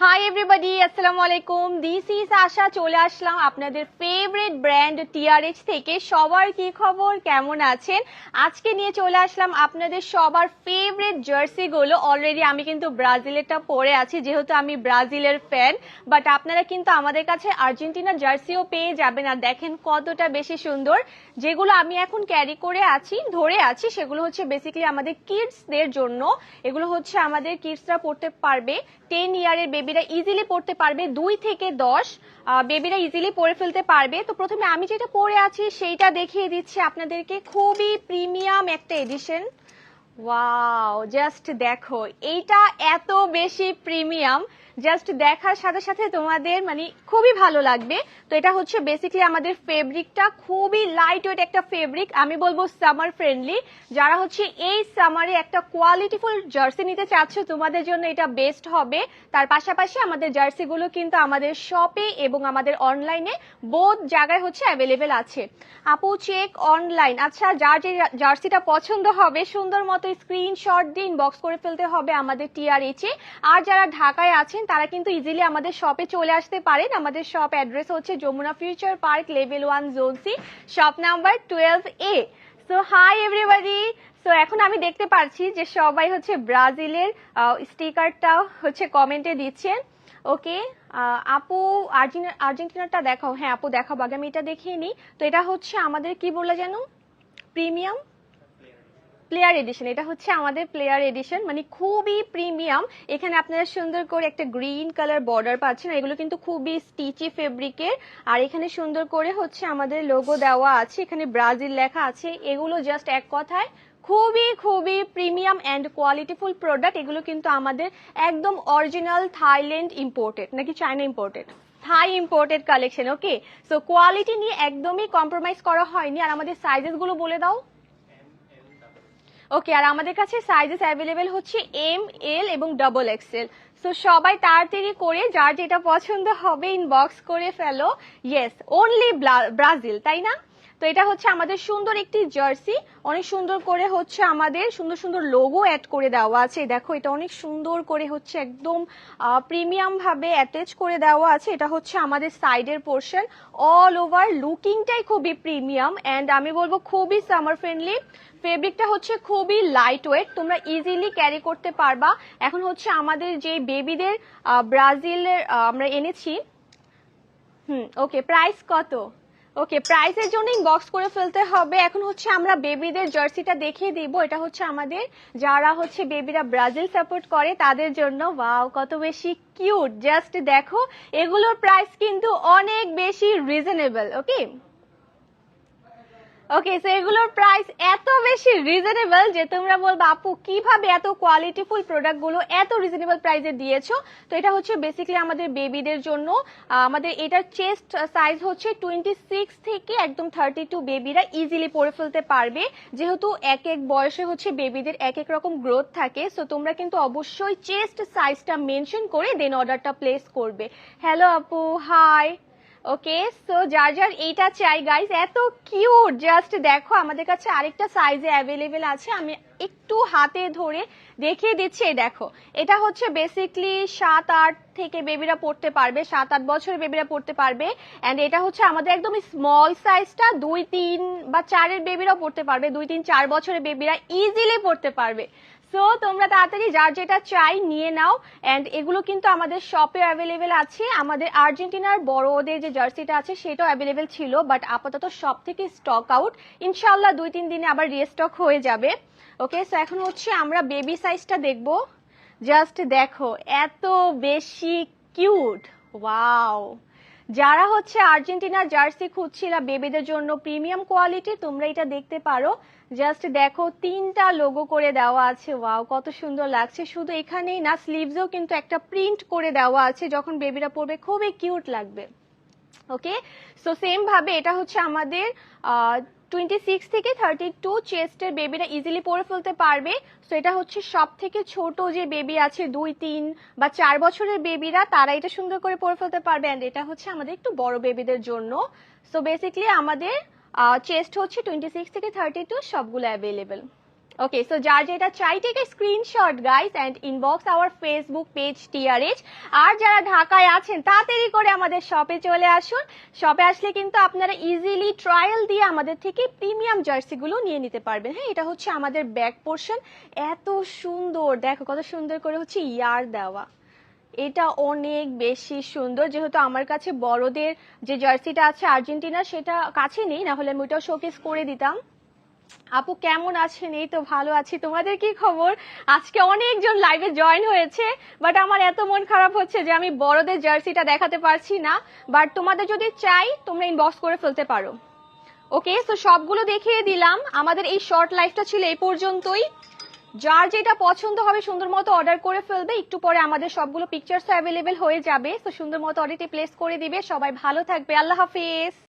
Hi everybody, আসসালামু আলাইকুম। This is আশা। চলে আসলাম আপনাদের ফেভারিট ব্র্যান্ড টিআরএইচ থেকে। সবার কি খবর, কেমন আছেন? আজকে নিয়ে চলে আসলাম আপনাদের সবার ফেভারিট জার্সিগুলো। অলরেডি আমি কিন্তু ব্রাজিলেরটা পরে আছি, যেহেতু আমি ব্রাজিলের ফ্যান। বাট আপনারা কিন্তু আমাদের কাছে আর্জেন্টিনা জার্সিও পেয়ে যাবেন। আর দেখেন কতটা বেশি সুন্দর। যেগুলো আমি এখন ক্যারি করে আছি, ধরে আছি, সেগুলো হচ্ছে বেসিক্যালি আমাদের কিডসদের জন্য। এগুলো হচ্ছে আমাদের কিডসরা পড়তে পারবে। 10 ইয়ারের বেবিরা ইজিলি পড়তে পারবে, 2 থেকে 10 বেবিরা ইজিলি পরে ফেলতে পারবে। তো প্রথমে আমি যেটা পরে আছি সেইটা দেখিয়ে দিচ্ছি আপনাদেরকে। খুবই প্রিমিয়াম একটা এডিশন। ওয়াও, জাস্ট দেখো, এইটা এত বেশি প্রিমিয়াম, জাস্ট দেখার সাথে সাথে তোমাদের মানে খুবই ভালো লাগবে। তো এটা হচ্ছে বেসিক্যালি আমাদের ফেব্রিকটা খুবই লাইট ওয়েট একটা ফেব্রিক। আমি বলবো সামার ফ্রেন্ডলি। যারা হচ্ছে এই সামারে একটা কোয়ালিটিফুল জার্সি নিতে চাচ্ছ, তোমাদের জন্য এটা বেস্ট হবে। তার পাশাপাশি আমাদের জার্সিগুলো কিন্তু আমাদের শপে এবং আমাদের অনলাইনে বোথ জায়গায় হচ্ছে অ্যাভেলেবেল আছে। আপু চেক অনলাইন। আচ্ছা, যার যে জার্সিটা পছন্দ হবে সুন্দর মতো স্ক্রিনশট দিয়ে ইনবক্স করে ফেলতে হবে আমাদের টিআরএইচ এ। আর যারা ঢাকায় আছেন তারা কিন্তু ইজিলি আমাদের শপে চলে আসতে পারেন। আমাদের শপ অ্যাড্রেস হচ্ছে Jamuna future park, level 1, zone C, shop number 12A। So hi everybody. So এখন আমি দেখতে পাচ্ছি যে সবাই হচ্ছে ব্রাজিলের স্টিকারটা হচ্ছে কমেন্টে দিচ্ছেন। ওকে, আপু আর্জেন্টিনাটা দেখাও। হ্যাঁ আপু দেখাবো, আগে আমি এটা দেখিয়ে নিই। তো এটা হচ্ছে আমাদের কি বলে যেন, প্রিমিয়াম প্লেয়ার এডিশন। এটা হচ্ছে আমাদের প্লেয়ার এডিশন, মানে খুবই প্রিমিয়াম। এখানে আপনারা সুন্দর করে একটা গ্রিন কালার বর্ডার পাচ্ছেন। এগুলো কিন্তু খুবই স্টিচি ফেব্রিকের। আর এখানে সুন্দর করে হচ্ছে আমাদের লোগো দেওয়া আছে, এখানে ব্রাজিল লেখা আছে। এগুলো জাস্ট এক কথায় খুবই খুবই প্রিমিয়াম অ্যান্ড কোয়ালিটিফুল প্রোডাক্ট। এগুলো কিন্তু আমাদের একদম অরিজিনাল থাইল্যান্ড ইম্পোর্টেড, নাকি চায়না ইম্পোর্টেড, থাই ইম্পোর্টেড কালেকশন। ওকে, সো কোয়ালিটি নিয়ে একদমই কম্প্রোমাইজ করা হয়নি। আর আমাদের সাইজেস গুলো বলে দাও। ওকে, আর আমাদের কাছে সাইজেস অ্যাভেলেবেল হচ্ছে এম, এল এবং ডাবল এক্সেল। সো সবাই তাড়াতাড়ি করে যার যেটা পছন্দ হবে ইনবক্স করে ফেলো। ইয়েস, অনলি ব্রাজিল, তাই না? তো এটা হচ্ছে আমাদের সুন্দর একটি জার্সি। অনেক সুন্দর করে হচ্ছে আমাদের সুন্দর সুন্দর লোগো অ্যাড করে দেওয়া আছে। দেখো, এটা অনেক সুন্দর করে হচ্ছে একদম প্রিমিয়াম ভাবে অ্যাটাচ করে দেওয়া আছে। এটা হচ্ছে আমাদের সাইডের পোর্শন। অল ওভার লুকিংটাই খুবই প্রিমিয়াম অ্যান্ড আমি বলবো খুবই সামার ফ্রেন্ডলি। ফেব্রিকটা হচ্ছে খুবই লাইট ওয়েট, তোমরা ইজিলি ক্যারি করতে পারবা। এখন হচ্ছে আমাদের যে বেবিদের ব্রাজিলের আমরা এনেছি। ওকে, প্রাইস কত? ওকে, প্রাইসের জন্য ইনবক্স করে ফেলতে হবে। এখন হচ্ছে আমরা বেবিদের জার্সিটা দেখিয়ে দিব। এটা হচ্ছে আমাদের যারা হচ্ছে বেবিরা ব্রাজিল সাপোর্ট করে তাদের জন্য। ওয়াও, কত বেশি কিউট, জাস্ট দেখো। এগুলোর প্রাইস কিন্তু অনেক বেশি রিজনেবল। ওকে ওকে, সো এগুলোর প্রাইস এত বেশি রিজনেবল যে তোমরা বলবে আপু কিভাবে এত কোয়ালিটিফুল প্রোডাক্টগুলো এত রিজনেবল প্রাইসে দিয়েছো। তো এটা হচ্ছে বেসিক্যালি আমাদের বেবিদের জন্য। আমাদের এটার চেস্ট সাইজ হচ্ছে 26 থেকে একদম 32 বেবিরা ইজিলি পরে ফেলতে পারবে। যেহেতু এক এক বয়সে হচ্ছে বেবিদের এক এক রকম গ্রোথ থাকে, সো তোমরা কিন্তু অবশ্যই চেস্ট সাইজটা মেনশন করে দেন অর্ডারটা প্লেস করবে। হ্যালো আপু, হাই। ওকে, সো যার যার এইটা চাই গাইস, এত কিউট, জাস্ট দেখো। আমাদের কাছে আরেকটা সাইজে অ্যাভেলেবেল আছে, আমি একটু হাতে ধরে দেখিয়ে দিচ্ছি। দেখো, এটা হচ্ছে বেসিকলি 7-8 থেকে বেবিরা পড়তে পারবে, 7-8 বছরের বেবিরা পড়তে পারবে। অ্যান্ড এটা হচ্ছে আমাদের একদম স্মল সাইজটা, 2-3 বা 4-এর বেবিরাও পড়তে পারবে, 2-3-4 বছরের বেবিরা ইজিলি পড়তে পারবে। সো তোমরা তাড়াতাড়ি যার যেটা চাই নিয়ে নাও। অ্যান্ড এগুলো কিন্তু আমাদের শপে অ্যাভেলেবেল আছে। আমাদের আর্জেন্টিনার বড়দের যে জার্সিটা আছে সেটাও অ্যাভেলেবেল ছিল, বাট আপাতত সব থেকে স্টক আউট। ইনশাল্লাহ 2-3 দিনে আবার রিস্টক হয়ে যাবে। ওকে, সো এখন হচ্ছে আমরা বেবি সাইজটা দেখবো। জাস্ট দেখো, এত বেশি কিউট। ওয়াও, যারা হচ্ছে আর্জেন্টিনার জার্সি খুঁজছিলা বেবিদের জন্য প্রিমিয়াম কোয়ালিটি, তোমরা এটা দেখতে পারো। জাস্ট দেখো, 3টা লোগো করে দেওয়া আছে। ওয়াও, কত সুন্দর লাগছে। শুধু এখানেই না, স্লিভসেও কিন্তু একটা প্রিন্ট করে দেওয়া আছে, যখন বেবিরা পরবে খুবই কিউট লাগবে। ওকে, সো সেম ভাবে এটা হচ্ছে আমাদের 26 থেকে 32 চেস্টের বেবিরা ইজিলি পরে ফেলতে পারবে। সো এটা হচ্ছে সব থেকে ছোট যে বেবি আছে, 2-3 বা 4 বছরের বেবিরা, তারা এটা সুন্দর করে পরে ফেলতে পারবে। অ্যান্ড এটা হচ্ছে আমাদের একটু বড় বেবিদের জন্য। সো বেসিক্যালি আমাদের চেস্ট হচ্ছে 26 থেকে 32, সবগুলো অ্যাভেলেবেল। ওকে, সো যার যেটা চাই take a screenshot guys and inbox our Facebook page TRH. আর যারা ঢাকায় আছেন তাড়াতাড়ি করে আমাদের শপে চলে আসুন। শপে আসলে কিন্তু আপনারা ইজিলি ট্রায়াল দিয়ে আমাদের থেকে প্রিমিয়াম জার্সিগুলো নিয়ে নিতে পারবেন। হ্যাঁ, এটা হচ্ছে আমাদের ব্যাক পোর্শন, এত সুন্দর, দেখো কত সুন্দর করে হচ্ছে ইয়ার দেওয়া। এটা অনেক বেশি সুন্দর, যেহেতু আমার কাছে বড়দের যে জার্সিটা আছে আর্জেন্টিনা সেটা কাছে নেই, না হলে আমি ওটাও শোকেস করে দিতাম। আপু কেমন আছেন? এই তো ভালো আছি, তোমাদের কি খবর? আজকে অনেকজন লাইভে জয়েন হয়েছে, বাট আমার এত মন খারাপ হচ্ছে যে আমি বড়দের জার্সিটা দেখাতে পারছি না। বাট তোমাদের যদি চাই তোমরা ইনবক্স করে ফেলতে পারো। ওকে, তো সবগুলো দেখিয়ে দিলাম। আমাদের এই শর্ট লাইভটা ছিল এই পর্যন্তই। যার যেটা পছন্দ হবে সুন্দর মতো অর্ডার করে ফেলবে, একটু পরে আমাদের সবগুলো পিকচার্স অ্যাভেলেবেল হয়ে যাবে। তো সুন্দর মতো অর্ডারটি প্লেস করে দিবে। সবাই ভালো থাকবে, আল্লাহ হাফিজ।